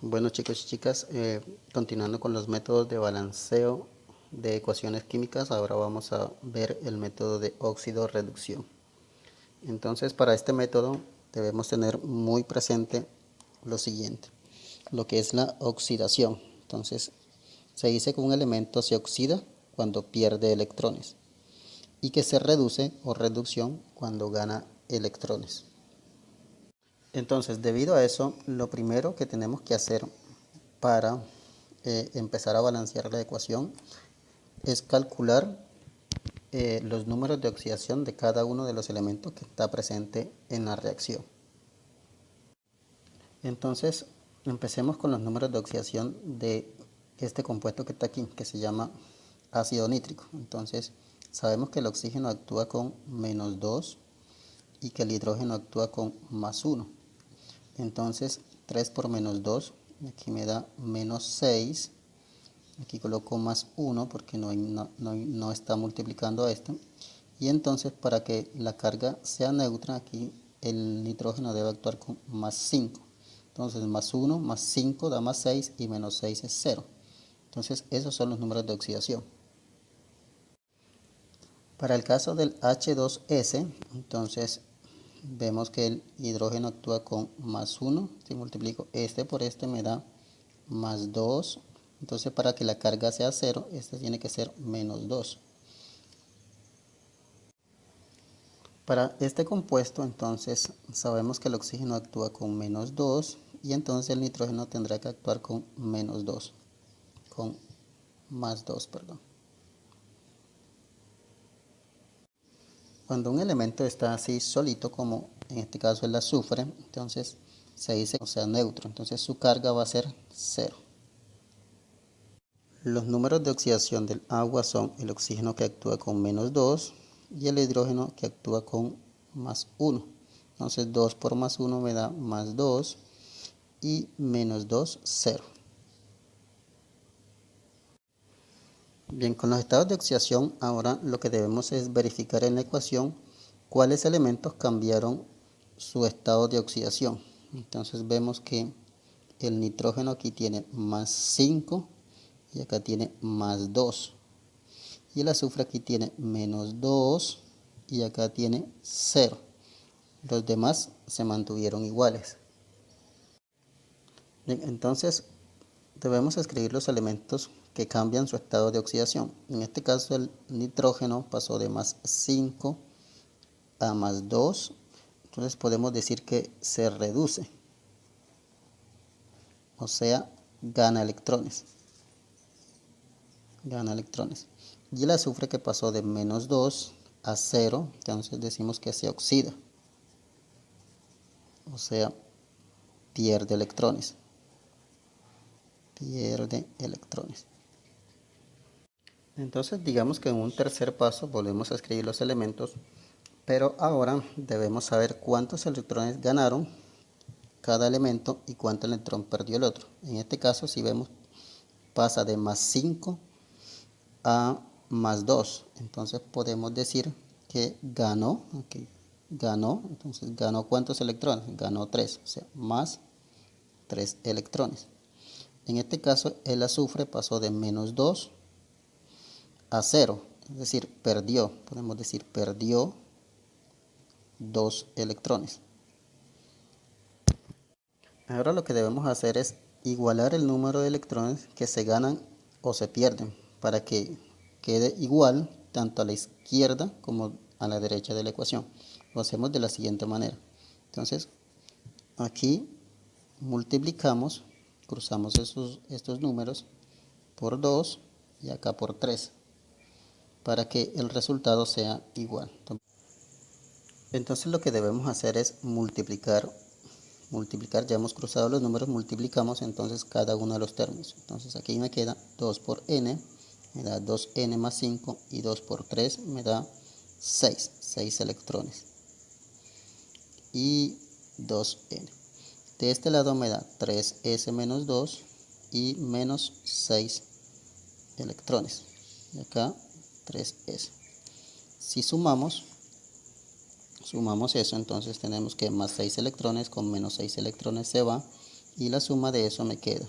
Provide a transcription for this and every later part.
Bueno, chicos y chicas, continuando con los métodos de balanceo de ecuaciones químicas, ahora vamos a ver el método de óxido-reducción. Entonces, para este método debemos tener muy presente lo siguiente, lo que es la oxidación. Entonces, se dice que un elemento se oxida cuando pierde electrones y que se reduce o reducción cuando gana electrones. Entonces, debido a eso, lo primero que tenemos que hacer para empezar a balancear la ecuación es calcular los números de oxidación de cada uno de los elementos que está presente en la reacción. Entonces, empecemos con los números de oxidación de este compuesto que está aquí, que se llama ácido nítrico. Entonces, sabemos que el oxígeno actúa con -2 y que el hidrógeno actúa con +1. Entonces, 3 por -2, aquí me da -6. Aquí coloco +1 porque no está multiplicando a esto. Y entonces, para que la carga sea neutra, aquí el nitrógeno debe actuar con +5. Entonces, +1 más 5 da +6 y -6 es 0. Entonces, esos son los números de oxidación. Para el caso del H2S, entonces vemos que el hidrógeno actúa con +1. Si multiplico este por este me da +2. Entonces, para que la carga sea 0, este tiene que ser -2. Para este compuesto, entonces, sabemos que el oxígeno actúa con -2 y entonces el nitrógeno tendrá que actuar con -2, con +2, perdón. Cuando un elemento está así solito, como en este caso el azufre, entonces se dice, o sea, neutro, entonces su carga va a ser 0. Los números de oxidación del agua son el oxígeno que actúa con -2 y el hidrógeno que actúa con +1. Entonces 2 por +1 me da +2 y -2, 0. Bien, con los estados de oxidación ahora lo que debemos es verificar en la ecuación cuáles elementos cambiaron su estado de oxidación. Entonces vemos que el nitrógeno aquí tiene +5 y acá tiene +2. Y el azufre aquí tiene -2 y acá tiene 0. Los demás se mantuvieron iguales. Bien, entonces debemos escribir los elementos que cambian su estado de oxidación. En este caso el nitrógeno pasó de +5 a +2. Entonces podemos decir que se reduce. O sea, gana electrones. Gana electrones. Y el azufre que pasó de -2 a 0, entonces decimos que se oxida. O sea, pierde electrones. Pierde electrones. Entonces digamos que en un tercer paso volvemos a escribir los elementos, pero ahora debemos saber cuántos electrones ganaron cada elemento y cuánto electrón perdió el otro. En este caso, si vemos, pasa de +5 a +2. Entonces podemos decir que ganó, entonces ganó ¿cuántos electrones? Ganó 3, o sea, más 3 electrones. En este caso, el azufre pasó de -2 a 0, es decir, perdió, podemos decir, perdió 2 electrones. Ahora lo que debemos hacer es igualar el número de electrones que se ganan o se pierden para que quede igual tanto a la izquierda como a la derecha de la ecuación. Lo hacemos de la siguiente manera. Entonces, aquí multiplicamos, cruzamos estos números por 2 y acá por 3 para que el resultado sea igual. Entonces lo que debemos hacer es multiplicar, ya hemos cruzado los números, multiplicamos entonces cada uno de los términos. Entonces aquí me queda 2 por n, me da 2n más 5 y 2 por 3 me da 6 electrones y 2n. De este lado me da 3s menos 2 y menos 6 electrones. Y acá 3s. Si sumamos eso, entonces tenemos que más 6 electrones con menos 6 electrones se va y la suma de eso me queda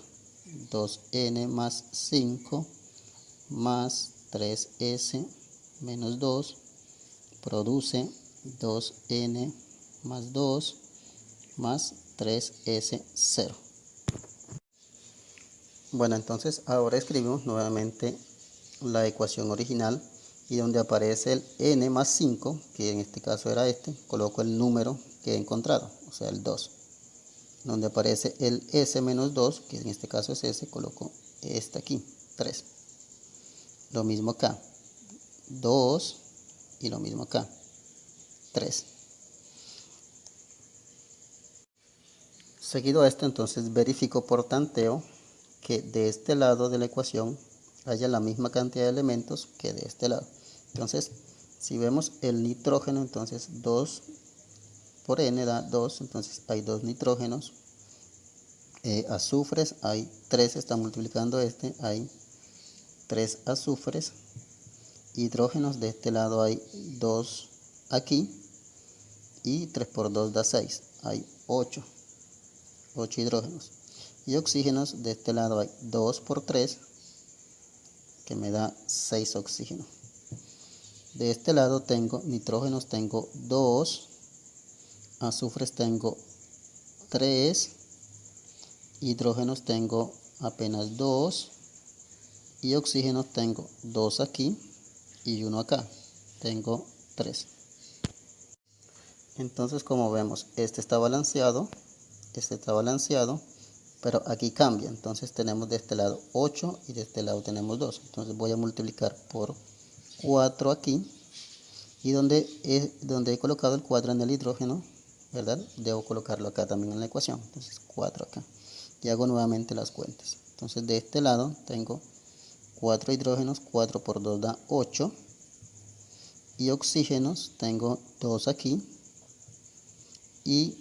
2n más 5 más 3s menos 2 produce 2n más 2 más 3s0. Bueno, entonces ahora escribimos nuevamente la ecuación original y donde aparece el n más 5, que en este caso era este, coloco el número que he encontrado, o sea el 2. Donde aparece el s menos 2, que en este caso es s, coloco este aquí, 3. Lo mismo acá, 2 y lo mismo acá, 3. Seguido a esto, entonces verifico por tanteo que de este lado de la ecuación haya la misma cantidad de elementos que de este lado. Entonces, si vemos el nitrógeno, entonces 2 por n da 2, entonces hay 2 nitrógenos. Azufres, hay 3, está multiplicando este, hay 3 azufres. Hidrógenos, de este lado hay 2 aquí, y 3 por 2 da 6, hay 8 hidrógenos. Y oxígenos, de este lado hay 2 por 3, que me da 6 oxígenos. De este lado tengo nitrógenos, tengo 2, azufres tengo 3, hidrógenos tengo apenas 2, y oxígenos tengo 2 aquí y 1 acá, tengo 3. Entonces, como vemos, este está balanceado, pero aquí cambia. Entonces tenemos de este lado 8 y de este lado tenemos 2. Entonces voy a multiplicar por 4 aquí, y donde he colocado el 4 en el hidrógeno, ¿verdad? Debo colocarlo acá también en la ecuación. Entonces 4 acá. Y hago nuevamente las cuentas. Entonces de este lado tengo 4 hidrógenos, 4 por 2 da 8. Y oxígenos tengo 2 aquí y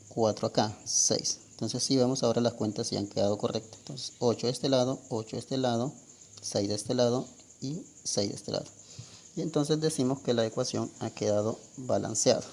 4 acá, 6. Entonces si vemos ahora las cuentas si han quedado correctas. Entonces 8 de este lado, 8 de este lado, 6 de este lado y 6 de este lado. Y entonces decimos que la ecuación ha quedado balanceada.